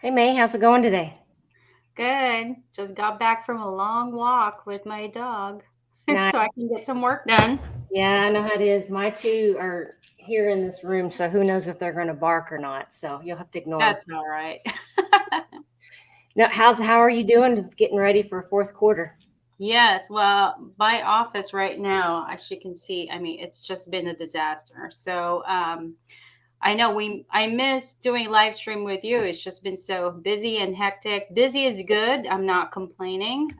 Hey May, how's it going today? Good. Just got back from a long walk with my dog Nice. so I can get some work done. Yeah, I know how it is. My two are here in this room, so who knows if they're going to bark or not. So you'll have to ignore them. That's all right. Now, how are you doing with getting ready for fourth quarter? Yes, well, my office right now, as you can see, I mean, it's just been a disaster. I know I miss doing live stream with you. It's just been so busy and hectic. Busy is good. I'm not complaining.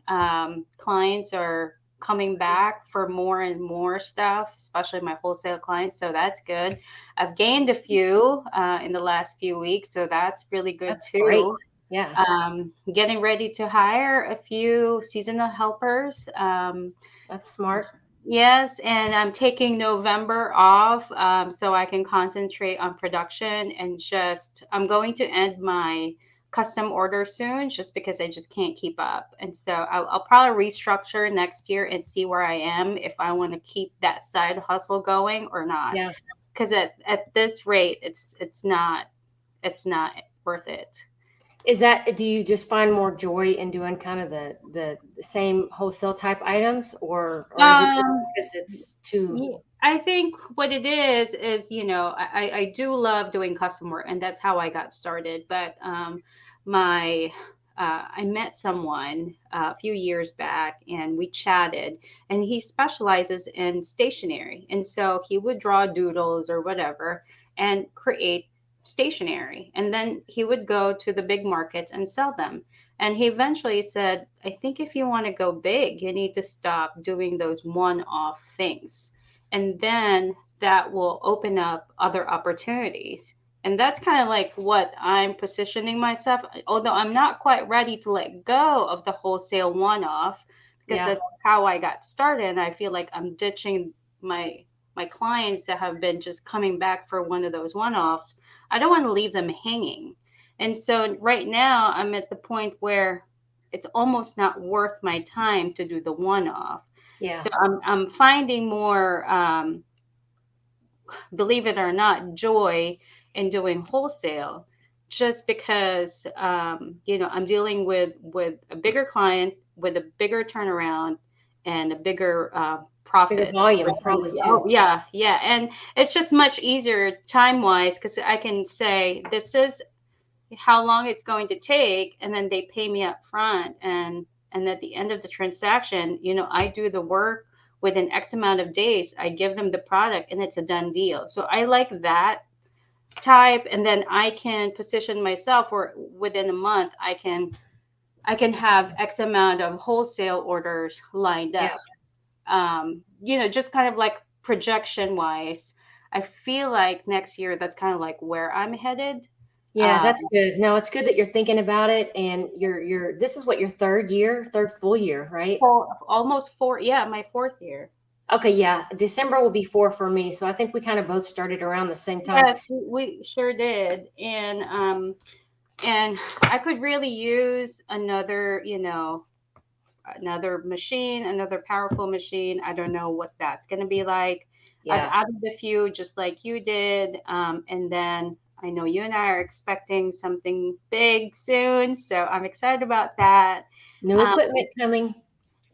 Clients are coming back for more and more stuff, especially my wholesale clients. So that's good. I've gained a few in the last few weeks, so that's really good That's great. too. Yeah, Getting ready to hire a few seasonal helpers. that's smart. Yes, and I'm taking November off so I can concentrate on production and just I'm going to end my custom order soon just because I just can't keep up. And so I'll probably restructure next year and see where I am if I want to keep that side hustle going or not. Yeah. Because at this rate, it's not worth it. Do you just find more joy in doing kind of the same wholesale type items, or is it just Um, because it's too? Yeah, I think what it is I do love doing custom work, and that's how I got started. But my I met someone a few years back, and we chatted, and he specializes in stationery, and so he would draw doodles or whatever and create stationery, and then he would go to the big markets and sell them. And he eventually said, I think if you want to go big, you need to stop doing those one off things. And then that will open up other opportunities. And that's kind of like what I'm positioning myself, although I'm not quite ready to let go of the wholesale one off because Yeah, that's how I got started. And I feel like I'm ditching my clients that have been just coming back for one of those one offs. I don't want to leave them hanging. And so right now I'm at the point where it's almost not worth my time to do the one off. yeah. So I'm finding more, believe it or not, joy in doing wholesale, just because I'm dealing with a bigger client with a bigger turnaround and a bigger Bigger profit volume probably opportunity. too. Oh yeah, yeah, and it's just much easier time wise because I can say this is how long it's going to take, and then they pay me up front, and at the end of the transaction, I do the work within X amount of days. I give them the product and it's a done deal. So I like that type, and then I can position myself where within a month I can have X amount of wholesale orders lined Yeah. up. Just kind of like projection wise, I feel like next year that's kind of like where I'm headed. Yeah, um, that's good. No, it's good that you're thinking about it, and you're this is what your third full year, right? Almost four, yeah, my fourth year. Okay, yeah. December will be four for me, so I think we kind of both started around the same time. Yes, we sure did. And I could really use another machine, another powerful machine. I don't know what that's going to be like. I've Yeah, added a few just like you did. And then I know you and I are expecting something big soon, so I'm excited about that. new Um, equipment coming.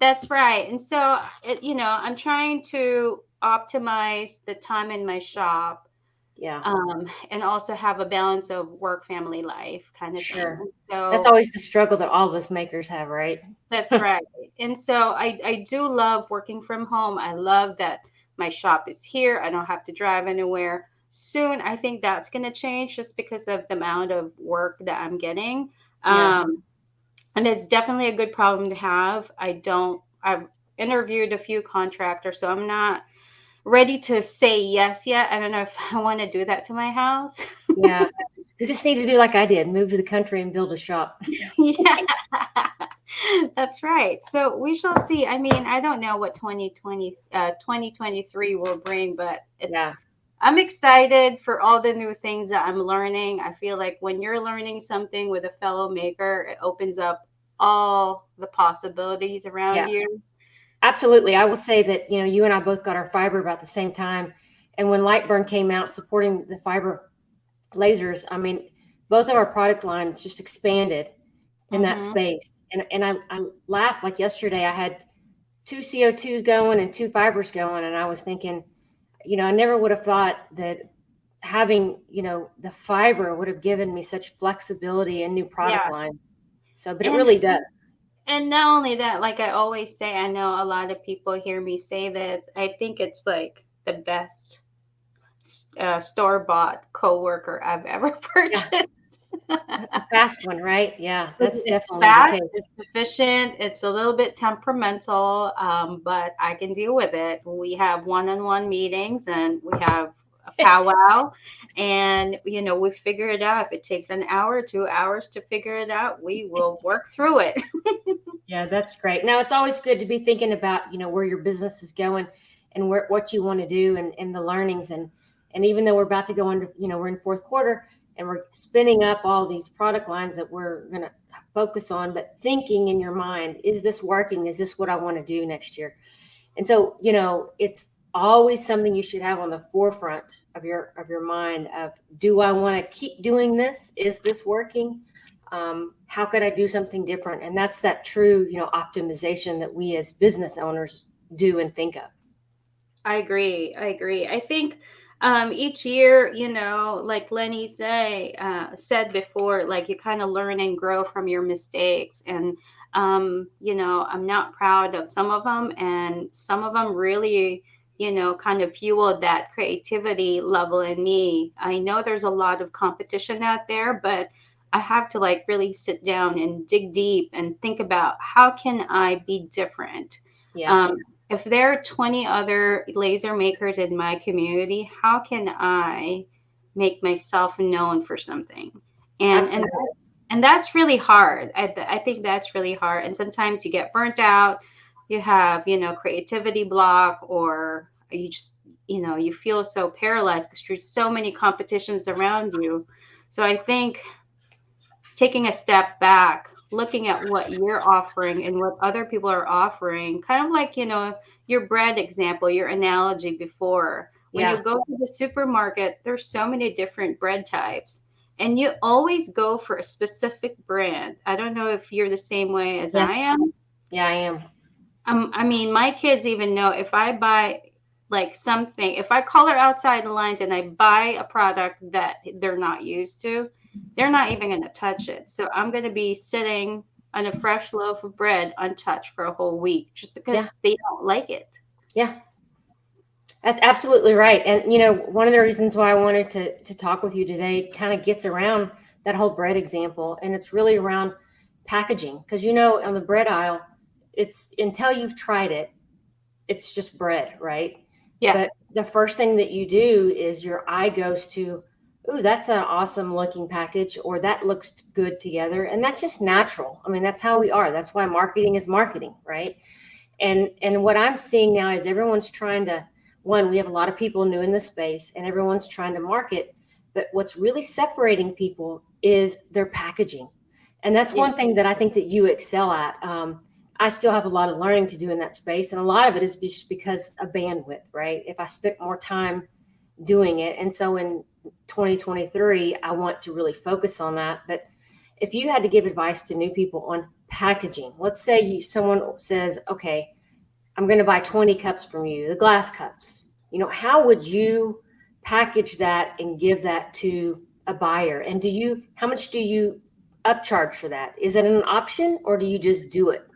that's right. And so, I'm trying to optimize the time in my shop, Yeah, and also have a balance of work family life kind of thing. sure. That's So always the struggle that all of us makers have, right? that's right. And so I do love working from home. I love that my shop is here. I don't have to drive anywhere. Soon I think that's going to change just because of the amount of work that I'm getting. Yeah, um, and it's definitely a good problem to have. I've interviewed a few contractors, so I'm not ready to say yes yet. I don't know if I want to do that to my house. yeah. You just need to do like I did, move to the country and build a shop. Yeah, that's right. So we shall see. I mean, I don't know what 2023 will bring, but Yeah, I'm excited for all the new things that I'm learning. I feel like when you're learning something with a fellow maker, it opens up all the possibilities around yeah. you. Absolutely. I will say that, you and I both got our fiber about the same time. And when Lightburn came out supporting the fiber lasers, I mean, both of our product lines just expanded in that Mm-hmm. space. And I laughed, like yesterday I had two CO2s going and two fibers going. And I was thinking, I never would have thought that having, the fiber would have given me such flexibility and new product Yeah. line. So, but it And really does. and not only that, like I always say, I know a lot of people hear me say this. I think it's like the best store-bought coworker I've ever Yeah. purchased. A fast one, right? Yeah, that's It's definitely the fast, case. it's efficient, it's a little bit temperamental, but I can deal with it. We have one-on-one meetings and we have a powwow, and we figure it out. If it takes an hour, 2 hours to figure it out, we will work through it. Yeah, that's great. Now it's always good to be thinking about, where your business is going and what you want to do and the learnings and even though we're about to go into, we're in fourth quarter and we're spinning up all these product lines that we're going to focus on, but thinking in your mind, is this working? Is this what I want to do next year? And so, it's always something you should have on the forefront of your mind of, do I want to keep doing this? Is this working? How could I do something different? And that's that true, optimization that we as business owners do and think of. I agree. I agree. I think each year, like Lenny said before, like you kind of learn and grow from your mistakes. And, I'm not proud of some of them, and some of them really, kind of fueled that creativity level in me. I know there's a lot of competition out there, but I have to like really sit down and dig deep and think about how can I be different. Yeah. Um, if there are 20 other laser makers in my community, how can I make myself known for something? And and Absolutely. that's and that's really hard. I think that's really hard. And sometimes you get burnt out. You have, creativity block, or you just, you feel so paralyzed because there's so many competitions around you. So I think taking a step back, looking at what you're offering and what other people are offering, kind of like, your bread example, your analogy before. When you Yeah. go to the supermarket, there's so many different bread types, and you always go for a specific brand. I don't know if you're the same way as I Yes. am. Yeah, I am. I mean, my kids even know if I buy like something, if I color outside the lines and I buy a product that they're not used to, they're not even going to touch it. So I'm going to be sitting on a fresh loaf of bread untouched for a whole week just Yeah. because they don't like it. Yeah. That's absolutely right. And one of the reasons why I wanted to talk with you today kind of gets around that whole bread example. And it's really around packaging. Because on the bread aisle, it's until you've tried it, it's just bread, right? Yeah. But the first thing that you do is your eye goes to, ooh, that's an awesome looking package, or that looks good together. And that's just natural. I mean, that's how we are. That's why marketing is marketing, right? And what I'm seeing now is everyone's trying to, one, we have a lot of people new in the space and everyone's trying to market, but what's really separating people is their packaging. And that's Yeah. one thing that I think that you excel at. I still have a lot of learning to do in that space, and a lot of it is just because of bandwidth, right? If I spent more time doing it. And so in 2023, I want to really focus on that. But if you had to give advice to new people on packaging, let's say someone says, okay, I'm going to buy 20 cups from you, the glass cups. How would you package that and give that to a buyer? And how much do you upcharge for that? Is it an option or do you just do it?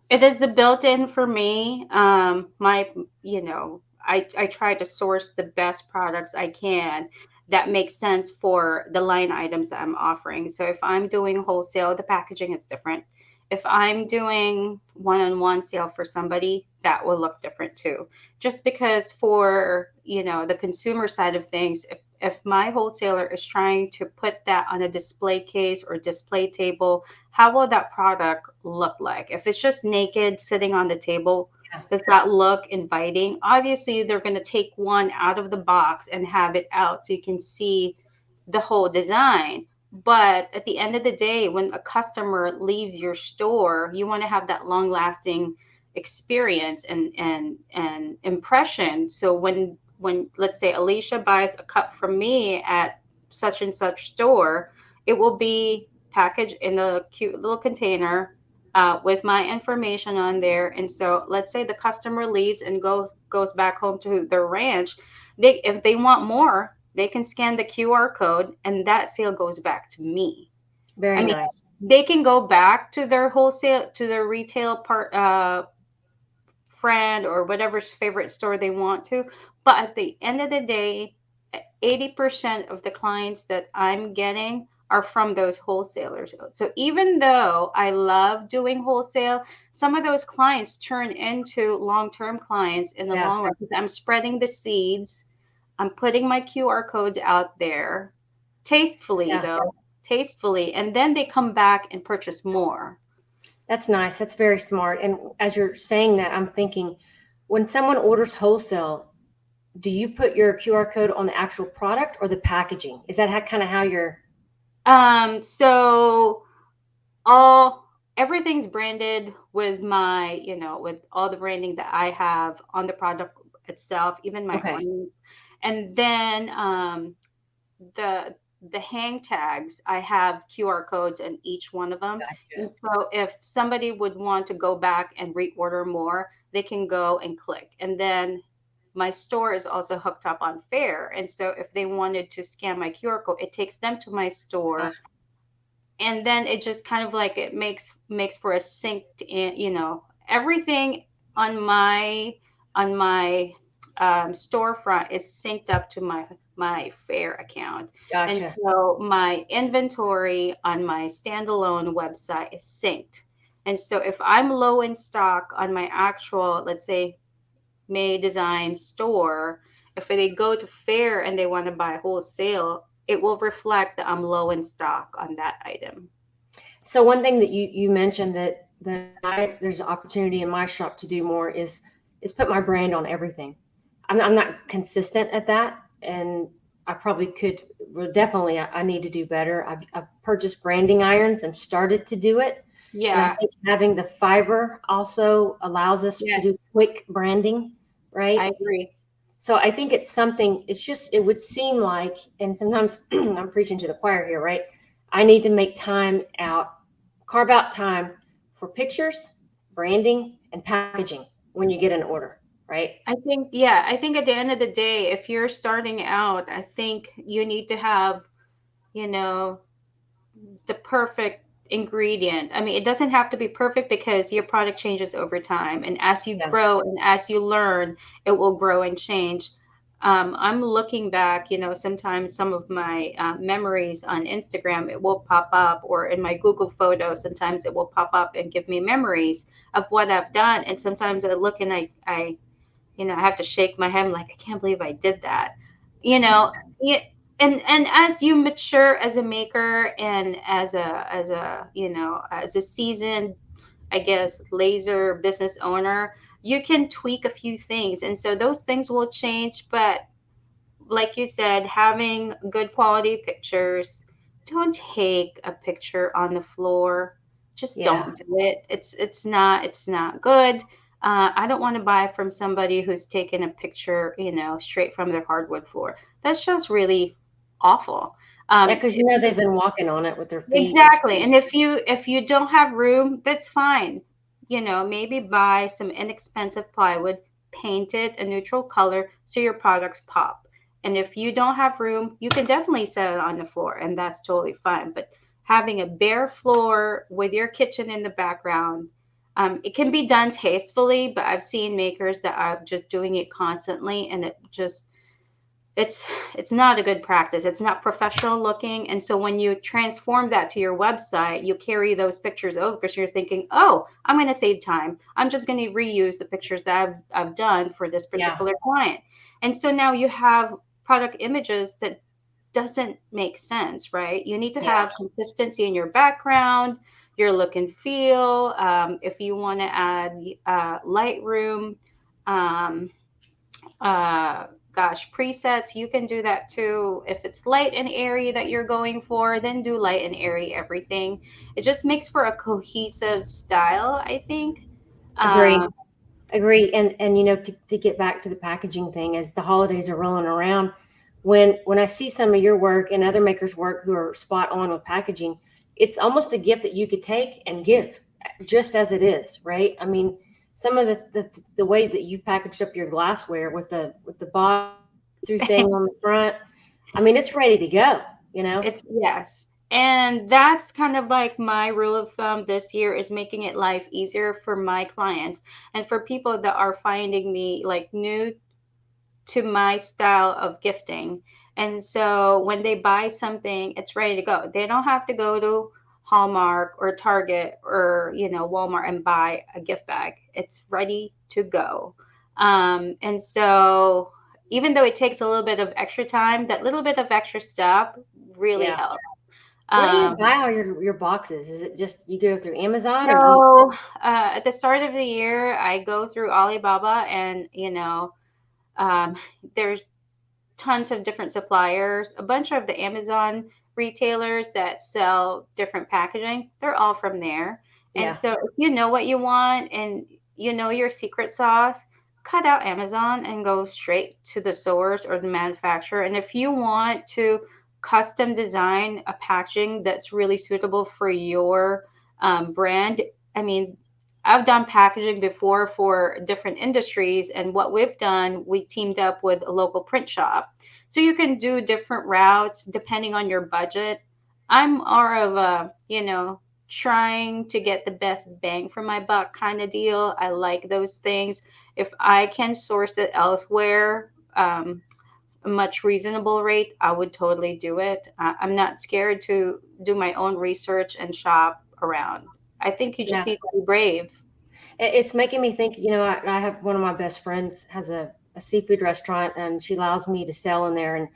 It is the built-in for me. I try to source the best products I can that make sense for the line items that I'm offering. So if I'm doing wholesale, the packaging is different. If I'm doing one-on-one sale for somebody, that will look different too. Just because for, the consumer side of things, if my wholesaler is trying to put that on a display case or display table, how will that product look like? If it's just naked sitting on the table, does that look inviting? Obviously, they're going to take one out of the box and have it out so you can see the whole design. But at the end of the day, when a customer leaves your store, you want to have that long lasting experience and impression. So when let's say Alicia buys a cup from me at such and such store, it will be packaged in a cute little container with my information on there. And so let's say the customer leaves and goes back home to their ranch. They, if they want more, they can scan the QR code and that sale goes back to me. I Very mean, nice. they can go back to their wholesale, to their retail part, friend or whatever's favorite store they want to. But at the end of the day, 80% of the clients that I'm getting are from those wholesalers. So even though I love doing wholesale, some of those clients turn into long-term clients in the Yeah. long run because I'm spreading the seeds. I'm putting my QR codes out there tastefully, Yeah. though, tastefully, and then they come back and purchase more. That's nice. That's very smart. And as you're saying that, I'm thinking when someone orders wholesale, do you put your QR code on the actual product or the packaging? Is that how, kind of how you're? So all everything's branded with my, with all the branding that I have on the product itself, even my Okay. ornaments. And then the the hang tags, I have QR codes in each one of them. Gotcha. And so if somebody would want to go back and reorder more, they can go and click. And then my store is also hooked up on Fair. And so if they wanted to scan my QR code, it takes them to my Ah, store, and then it just kind of like it makes for a synced in, everything on my storefront is synced up to my Fair account. And gotcha. so my inventory on my standalone website is synced. And so if I'm low in stock on my actual, let's say, May Design store, if they go to Fair and they want to buy wholesale, it will reflect that I'm low in stock on that item. So one thing that you mentioned there's an opportunity in my shop to do more is put my brand on everything. I'm not consistent at that, and I probably could. Well, definitely, I need to do better. I've purchased branding irons and started to do it, and I Yeah, think having the fiber also allows us to yes, do quick branding, I right? agree. So I think it's something, it's just, it would seem like, and sometimes I'm preaching to the choir here, right? I need to make time out, carve out time for pictures, branding, and packaging when you get an order, right? I think at the end of the day, if you're starting out, I think you need to have, you know, the perfect ingredient. I mean, it doesn't have to be perfect because your product changes over time. And as you Yeah. grow and as you learn, it will grow and change. I'm looking back, sometimes some of my memories on Instagram, it will pop up, or in my Google photos, sometimes it will pop up and give me memories of what I've done. And sometimes I look and I have to shake my head. I'm like, I can't believe I did that. You know, yeah, and as you mature as a maker and as a seasoned, I guess, laser business owner, you can tweak a few things, and so those things will change. But like you said, having good quality pictures. Don't take a picture on the floor. Just Yeah. don't do it. It's not good. I don't want to buy from somebody who's taken a picture, straight from their hardwood floor. That's just really awful. Yeah, because If they've been walking on it with their feet and Exactly. shoes. And if you don't have room, that's fine. Maybe buy some inexpensive plywood, paint it a neutral color so your products pop. And if you don't have room, you can definitely set it on the floor, and that's totally fine. But having a bare floor with your kitchen in the background, it can be done tastefully, but I've seen makers that are just doing it constantly, and it's it's not a good practice. It's not professional looking. And so when you transform that to your website, you carry those pictures over because you're thinking, oh, I'm going to save time. I'm just going to reuse the pictures that I've done for this Yeah. particular client. And so now you have product images that doesn't make sense, right? You need to Yeah. have consistency in your background, your look and feel. If you want to add Lightroom, um, uh presets, you can do that too. If it's light and airy that you're going for, then do light and airy everything. It just makes for a cohesive style, I think. Agree. um Agree. And to get back to the packaging thing, as the holidays are rolling around, when I see some of your work and other makers' work who are spot on with packaging, it's almost a gift that you could take and give just as it is, right? I mean, some of the way that you've packaged up your glassware with the bottom through thing on the front, I mean, it's ready to go, you know? It's yes. And that's kind of like my rule of thumb this year is making it life easier for my clients and for people that are finding me like new to my style of gifting. And so when they buy something, it's ready to go. They don't have to go to Hallmark or Target or, Walmart and buy a gift bag. It's ready to go. And so even though it takes a little bit of extra time, that little bit of extra step really Yeah. helps. Where do you Um, buy all your boxes? Is it just you go through Amazon or do you? so at the start of the year, I go through Alibaba and, um, there's tons of different suppliers, a bunch of the Amazon retailers that sell different packaging. They're all from there. And Yeah, so if you know what you want and you know your secret sauce, cut out Amazon and go straight to the source or the manufacturer. And if you want to custom design a packaging that's really suitable for your brand, I mean, I've done packaging before for different industries, and what we've done, we teamed up with a local print shop. So you can do different routes depending on your budget. I'm more of a, trying to get the best bang for my buck kind of deal. I like those things. If I can source it elsewhere, a much reasonable rate, I would totally do it. I'm not scared to do my own research and shop around. I think you just yeah. need to be brave. It's making me think, I have one of my best friends has a seafood restaurant and she allows me to sell in there. And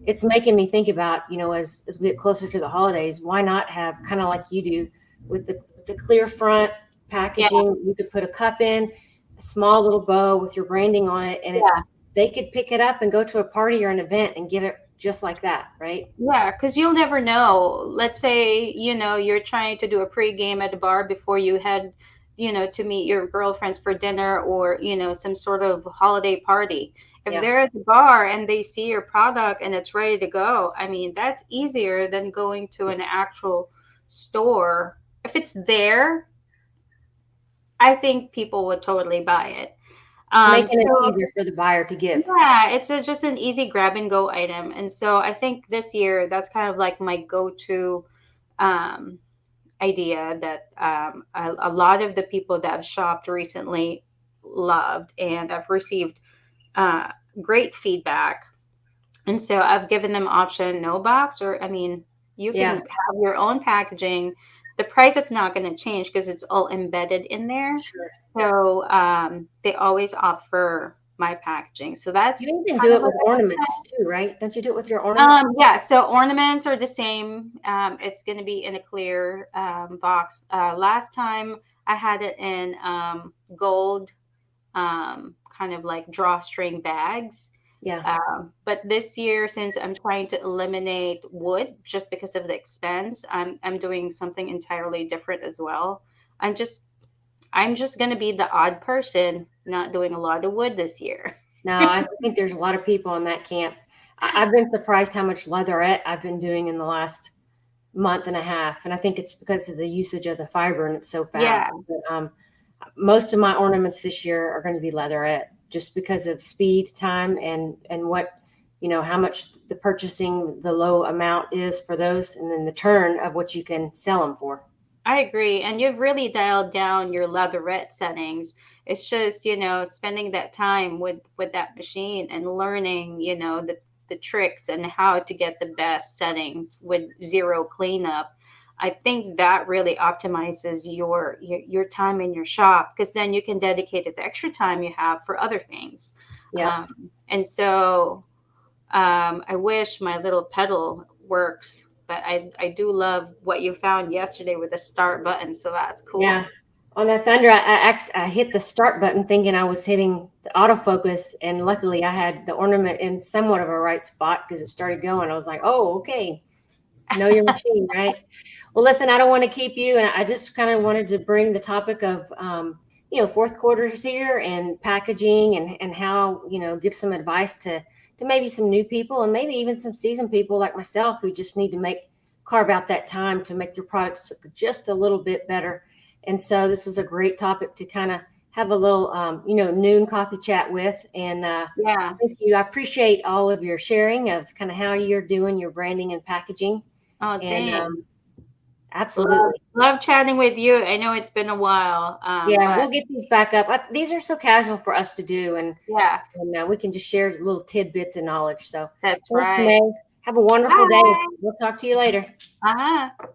it's making me think about, as we get closer to the holidays, why not have kind of like you do with the clear front Yeah, packaging? You could put a cup in, a small little bow with your branding on it, and yeah. they could pick it up and go to a party or an event and give it just like that, right? Yeah, because you'll never know. Let's say, you're trying to do a pregame at the bar before you head, to meet your girlfriends for dinner or, some sort of holiday party. If Yeah. they're at the bar and they see your product and it's ready to go, I mean, that's easier than going to an actual store. If it's there, I think people would totally buy it. Making it So easier for the buyer to give. yeah, it's just an easy grab and go item. And so I think this year that's kind of like my go-to um, idea that a lot of the people that have shopped recently loved, and I've received uh, great feedback. And so I've given them option no box, or I mean, you can Yeah, have your own packaging. The price is not going to change because it's all embedded in there. sure. So they always opt for my packaging. So that's You even kind do of it like with ornaments too, right? Don't you do it with your ornaments? yeah, so ornaments are the same. It's going to be in a clear box. Last time I had it in gold, kind of like drawstring bags. Yeah. But this year, since I'm trying to eliminate wood just because of the expense, I'm doing something entirely different as well. I'm just I'm just gonna be the odd person not doing a lot of wood this year. No, I think there's a lot of people in that camp. I've been surprised how much leatherette I've been doing in the last month and a half, and I think it's because of the usage of the fiber and it's so Yeah, fast. But most of my ornaments this year are going to be leatherette, just because of speed, time, and what how much the purchasing the low amount is for those, and then the turn of what you can sell them for. I agree. And you've really dialed down your leatherette settings. It's just, spending that time with that machine and learning, the tricks and how to get the best settings with zero cleanup. I think that really optimizes your time in your shop because then you can dedicate it the extra time you have for other things. Yep. And so I wish my little pedal works, but I do love what you found yesterday with the start button, so that's cool. Yeah. On that Thunder, I hit the start button thinking I was hitting the autofocus, and luckily I had the ornament in somewhat of a right spot because it started going. I was like, oh, okay, know your machine, right? Well, listen, I don't want to keep you, and I just kind of wanted to bring the topic of, fourth quarters here and packaging and how, give some advice to to maybe some new people and maybe even some seasoned people like myself who just need to carve out that time to make their products look just a little bit better. And so this was a great topic to kind of have a little, noon coffee chat with. And Yeah. thank you. I appreciate all of your sharing of kind of how you're doing your branding and packaging. Oh, And thanks. Love, absolutely. love chatting with you. I know it's been a while, Yeah, but we'll get these back up. These are so casual for us to do, and yeah, we can just share little tidbits of knowledge. So that's thanks, right. May. Have a wonderful day. Bye. We'll talk to you later. Uh-huh.